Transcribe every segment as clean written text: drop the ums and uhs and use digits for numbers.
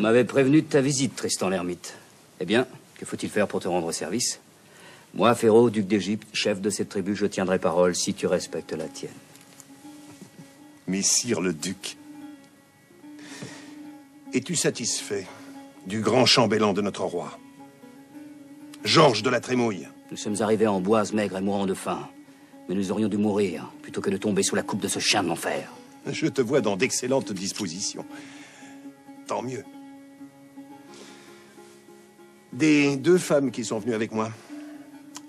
m'avait prévenu de ta visite, Tristan l'Hermite. Eh bien, que faut-il faire pour te rendre service? Moi, Féro, duc d'Égypte, chef de cette tribu, je tiendrai parole si tu respectes la tienne. Messire le duc, es-tu satisfait du grand chambellan de notre roi, Georges de la Trémouille? Nous sommes arrivés en Boise, maigres et mourant de faim. Mais nous aurions dû mourir, plutôt que de tomber sous la coupe de ce chien de l'enfer. Je te vois dans d'excellentes dispositions. Tant mieux. Des deux femmes qui sont venues avec moi,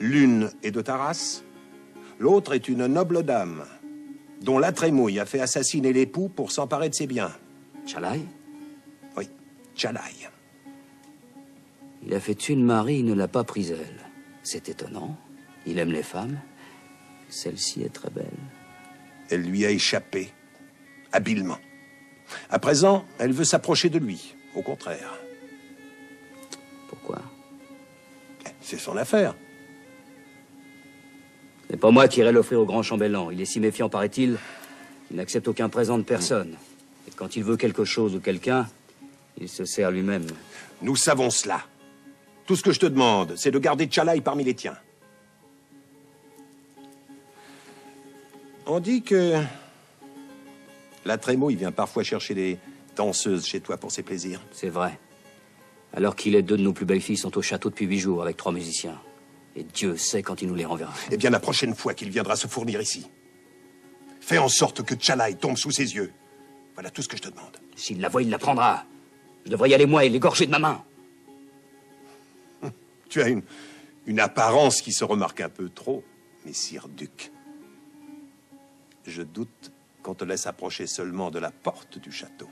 l'une est de ta race, l'autre est une noble dame, dont la Trémouille a fait assassiner l'époux pour s'emparer de ses biens. Tchalai? Oui, Tchalai. Il a fait tuer une Marie, il ne l'a pas prise elle. C'est étonnant. Il aime les femmes. Celle-ci est très belle. Elle lui a échappé, habilement. À présent, elle veut s'approcher de lui, au contraire. Pourquoi? C'est son affaire. C'est pas moi qui irai l'offrir au grand chambellan. Il est si méfiant, paraît-il, qu'il n'accepte aucun présent de personne. Et quand il veut quelque chose ou quelqu'un, il se sert lui-même. Nous savons cela. Tout ce que je te demande, c'est de garder Tchalai parmi les tiens. On dit que la Trémouille vient parfois chercher des danseuses chez toi pour ses plaisirs. C'est vrai. Alors qu'il est deux de nos plus belles filles sont au château depuis 8 jours avec 3 musiciens. Et Dieu sait quand il nous les renverra. Eh bien, la prochaine fois qu'il viendra se fournir ici, fais en sorte que Tchalai tombe sous ses yeux. Voilà tout ce que je te demande. S'il la voit, il la prendra. Je devrais y aller moi et l'égorger de ma main. Tu as une apparence qui se remarque un peu trop, messire duc. Je doute qu'on te laisse approcher seulement de la porte du château.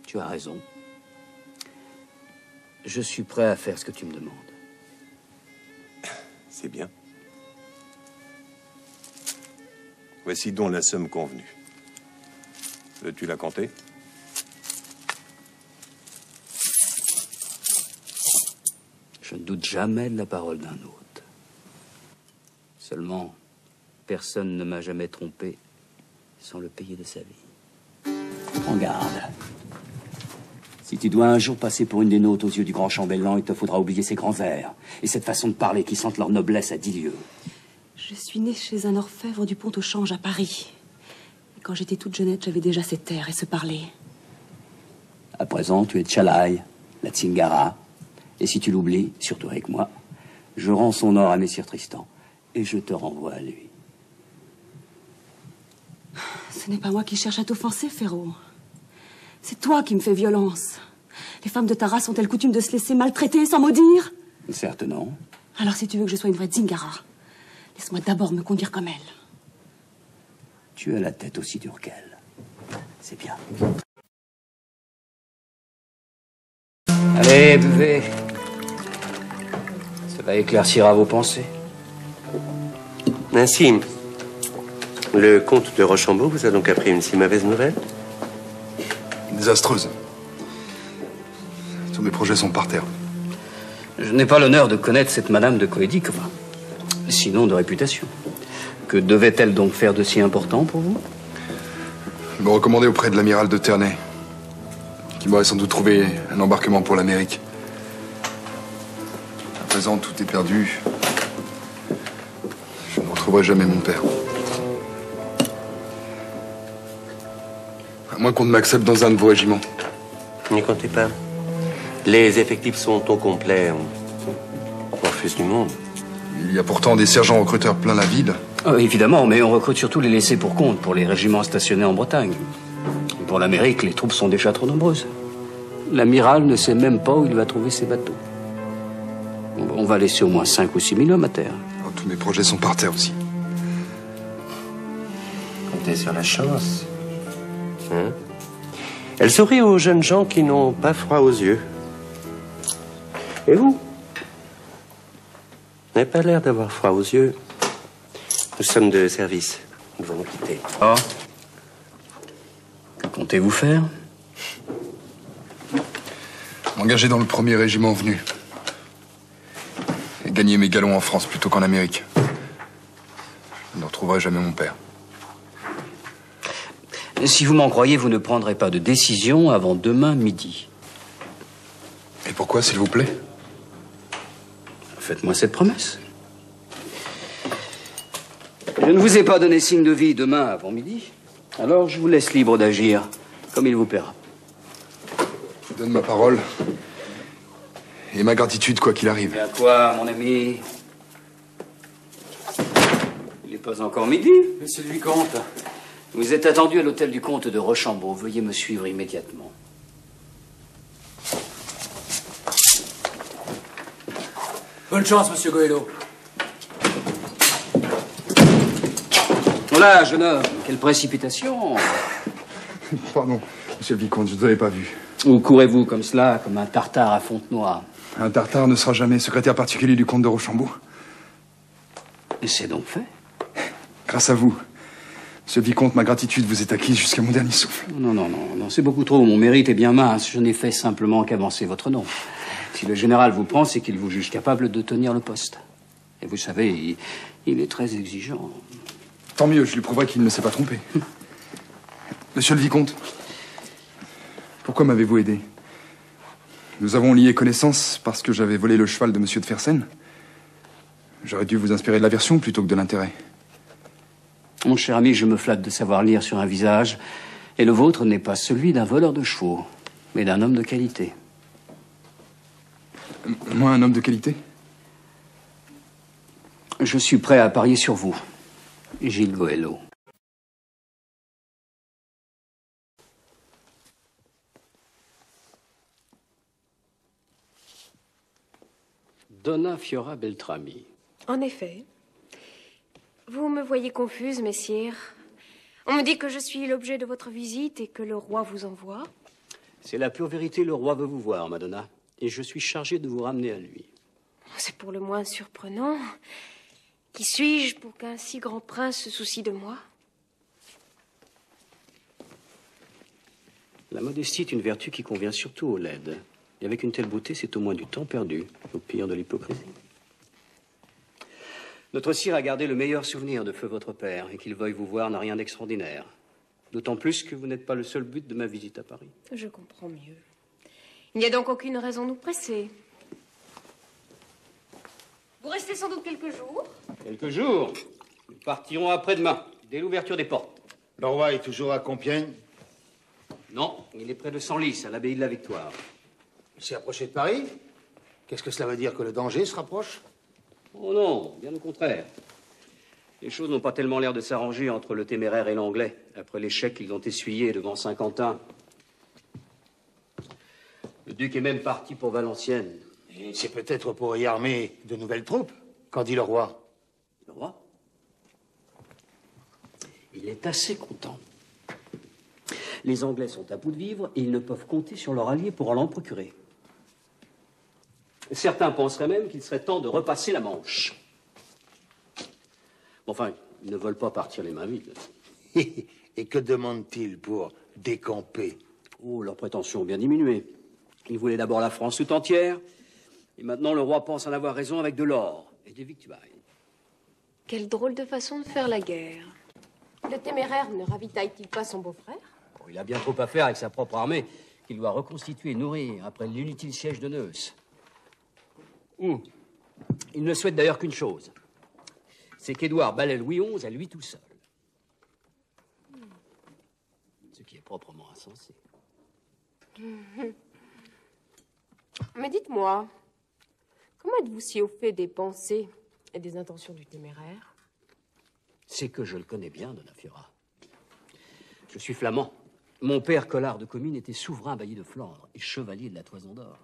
Tu as raison. Je suis prêt à faire ce que tu me demandes. C'est bien. Voici donc la somme convenue. Veux-tu la compter? Je ne doute jamais de la parole d'un hôte. Seulement, personne ne m'a jamais trompé sans le payer de sa vie. Prends garde. Si tu dois un jour passer pour une des nôtres aux yeux du grand chambellan, il te faudra oublier ces grands airs et cette façon de parler qui sentent leur noblesse à 10 lieues. Je suis née chez un orfèvre du Pont-au-Change à Paris. Et quand j'étais toute jeunette, j'avais déjà cet air et ce parler. À présent, tu es Tchalai, la Tsingara. Et si tu l'oublies, surtout avec moi, je rends son or à Messire Tristan et je te renvoie à lui. Ce n'est pas moi qui cherche à t'offenser, Féro. C'est toi qui me fais violence. Les femmes de ta race ont-elles coutume de se laisser maltraiter sans maudire? Certes non. Alors si tu veux que je sois une vraie Tsingara, laisse-moi d'abord me conduire comme elle. Tu as la tête aussi dure qu'elle. C'est bien. Allez, buvez. Cela éclaircira vos pensées. Ainsi, le comte de Rochambeau vous a donc appris une si mauvaise nouvelle? Désastreuse. Tous mes projets sont par terre. Je n'ai pas l'honneur de connaître cette madame de Coédicre, sinon de réputation. Que devait-elle donc faire de si important pour vous? Me recommander auprès de l'amiral de Ternay, qui m'aurait sans doute trouvé un embarquement pour l'Amérique. À présent, tout est perdu. Je ne retrouverai jamais mon père. À moins qu'on ne m'accepte dans un de vos régiments. N'y comptez pas. Les effectifs sont au complet. On refuse du monde. Il y a pourtant des sergents recruteurs plein la ville. Évidemment, mais on recrute surtout les laissés pour compte pour les régiments stationnés en Bretagne. Pour l'Amérique, les troupes sont déjà trop nombreuses. L'amiral ne sait même pas où il va trouver ses bateaux. On va laisser au moins 5 ou 6 000 hommes à terre. Oh, tous mes projets sont par terre aussi. Comptez sur la chance. Hein? Elle sourit aux jeunes gens qui n'ont pas froid aux yeux. Et vous? Vous n'avez pas l'air d'avoir froid aux yeux. Nous sommes de service. Nous devons nous quitter. Oh. Que comptez-vous faire? M'engager dans le premier régiment venu. Et gagner mes galons en France plutôt qu'en Amérique. Je ne retrouverai jamais mon père. Si vous m'en croyez, vous ne prendrez pas de décision avant demain midi. Et pourquoi, s'il vous plaît? Faites-moi cette promesse. Je ne vous ai pas donné signe de vie demain avant midi. Alors je vous laisse libre d'agir comme il vous plaira. Je vous donne ma parole. Et ma gratitude, quoi qu'il arrive. Et à quoi, mon ami? Il n'est pas encore midi. Monsieur le vicomte, vous êtes attendu à l'hôtel du comte de Rochambeau. Veuillez me suivre immédiatement. Bonne chance, monsieur Goëlo. Voilà, jeune homme, quelle précipitation. Pardon, monsieur le vicomte, je ne vous avais pas vu. Où courez-vous comme cela, comme un tartare à Fontenoy? Un tartare ne sera jamais secrétaire particulier du comte de Rochambeau. Et c'est donc fait. Grâce à vous. Monsieur le vicomte, ma gratitude vous est acquise jusqu'à mon dernier souffle. Non, c'est beaucoup trop. Mon mérite est bien mince. Je n'ai fait simplement qu'avancer votre nom. Si le général vous prend, c'est qu'il vous juge capable de tenir le poste. Et vous savez, il est très exigeant. Tant mieux, je lui prouverai qu'il ne s'est pas trompé. Monsieur le vicomte, pourquoi m'avez-vous aidé? Nous avons lié connaissance parce que j'avais volé le cheval de monsieur de Fersen. J'aurais dû vous inspirer de l'aversion plutôt que de l'intérêt. Mon cher ami, je me flatte de savoir lire sur un visage. Et le vôtre n'est pas celui d'un voleur de chevaux, mais d'un homme de qualité. Moi, un homme de qualité? Je suis prêt à parier sur vous, Gilles Goëlo. Donna Fiora Beltrami. En effet. Vous me voyez confuse, messire. On me dit que je suis l'objet de votre visite et que le roi vous envoie. C'est la pure vérité, le roi veut vous voir, Madonna. Et je suis chargé de vous ramener à lui. C'est pour le moins surprenant. Qui suis-je pour qu'un si grand prince se soucie de moi? La modestie est une vertu qui convient surtout aux laides. Et avec une telle beauté, c'est au moins du temps perdu, au pire de l'hypocrisie. Notre sire a gardé le meilleur souvenir de feu votre père, et qu'il veuille vous voir n'a rien d'extraordinaire. D'autant plus que vous n'êtes pas le seul but de ma visite à Paris. Je comprends mieux. Il n'y a donc aucune raison de nous presser. Vous restez sans doute quelques jours? Quelques jours. Nous partirons après-demain, dès l'ouverture des portes. Le roi est toujours à Compiègne? Non, il est près de Senlis, à l'abbaye de la Victoire. Il s'est approché de Paris? Qu'est-ce que cela veut dire, que le danger se rapproche? Oh non, bien au contraire. Les choses n'ont pas tellement l'air de s'arranger entre le téméraire et l'anglais, après l'échec qu'ils ont essuyé devant Saint-Quentin. Le duc est même parti pour Valenciennes. Et c'est peut-être pour y armer de nouvelles troupes, qu'en dit le roi? Le roi? Il est assez content. Les Anglais sont à bout de vivre et ils ne peuvent compter sur leur allié pour l'en procurer. Certains penseraient même qu'il serait temps de repasser la Manche. Enfin, ils ne veulent pas partir les mains vides. Et que demandent-ils pour décamper? Oh, leurs prétentions ont bien diminué. Ils voulaient d'abord la France tout entière, et maintenant le roi pense en avoir raison avec de l'or et des victuailles. Quelle drôle de façon de faire la guerre. Le téméraire ne ravitaille-t-il pas son beau-frère? Oh, il a bien trop à faire avec sa propre armée qu'il doit reconstituer et nourrir après l'inutile siège de Neuss. Il ne souhaite d'ailleurs qu'une chose, c'est qu'Édouard balaie Louis XI à lui tout seul. Ce qui est proprement insensé. Mais dites-moi, comment êtes-vous si au fait des pensées et des intentions du téméraire? C'est que je le connais bien, Donna Fiora. Je suis flamand. Mon père, Collard de Comines, était souverain bailli de Flandre et chevalier de la Toison d'Or.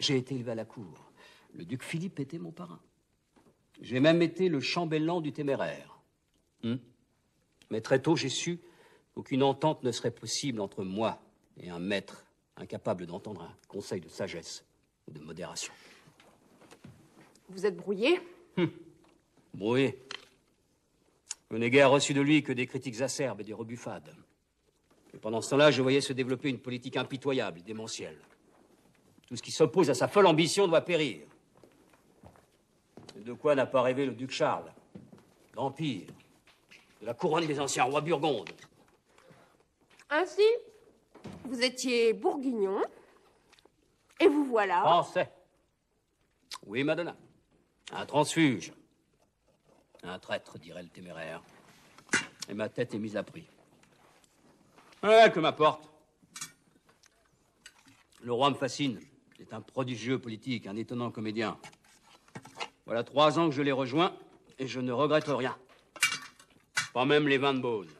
J'ai été élevé à la cour. Le duc Philippe était mon parrain. J'ai même été le chambellan du téméraire. Mais très tôt, j'ai su qu'aucune entente ne serait possible entre moi et un maître incapable d'entendre un conseil de sagesse ou de modération. Vous êtes brouillé? Brouillé. Je n'ai guère reçu de lui que des critiques acerbes et des rebuffades. Et pendant ce temps-là, je voyais se développer une politique impitoyable, démentielle. Tout ce qui s'oppose à sa folle ambition doit périr. De quoi n'a pas rêvé le duc Charles? L'Empire, de la couronne des anciens rois burgondes. Ainsi, vous étiez bourguignon, et vous voilà... Français. Oui, Madonna. Un transfuge. Un traître, dirait le téméraire. Et ma tête est mise à prix. Que m'importe. Le roi me fascine. Il est un prodigieux politique, un étonnant comédien. Voilà 3 ans que je l'ai rejoint, et je ne regrette rien. Pas même les vins de Beaune.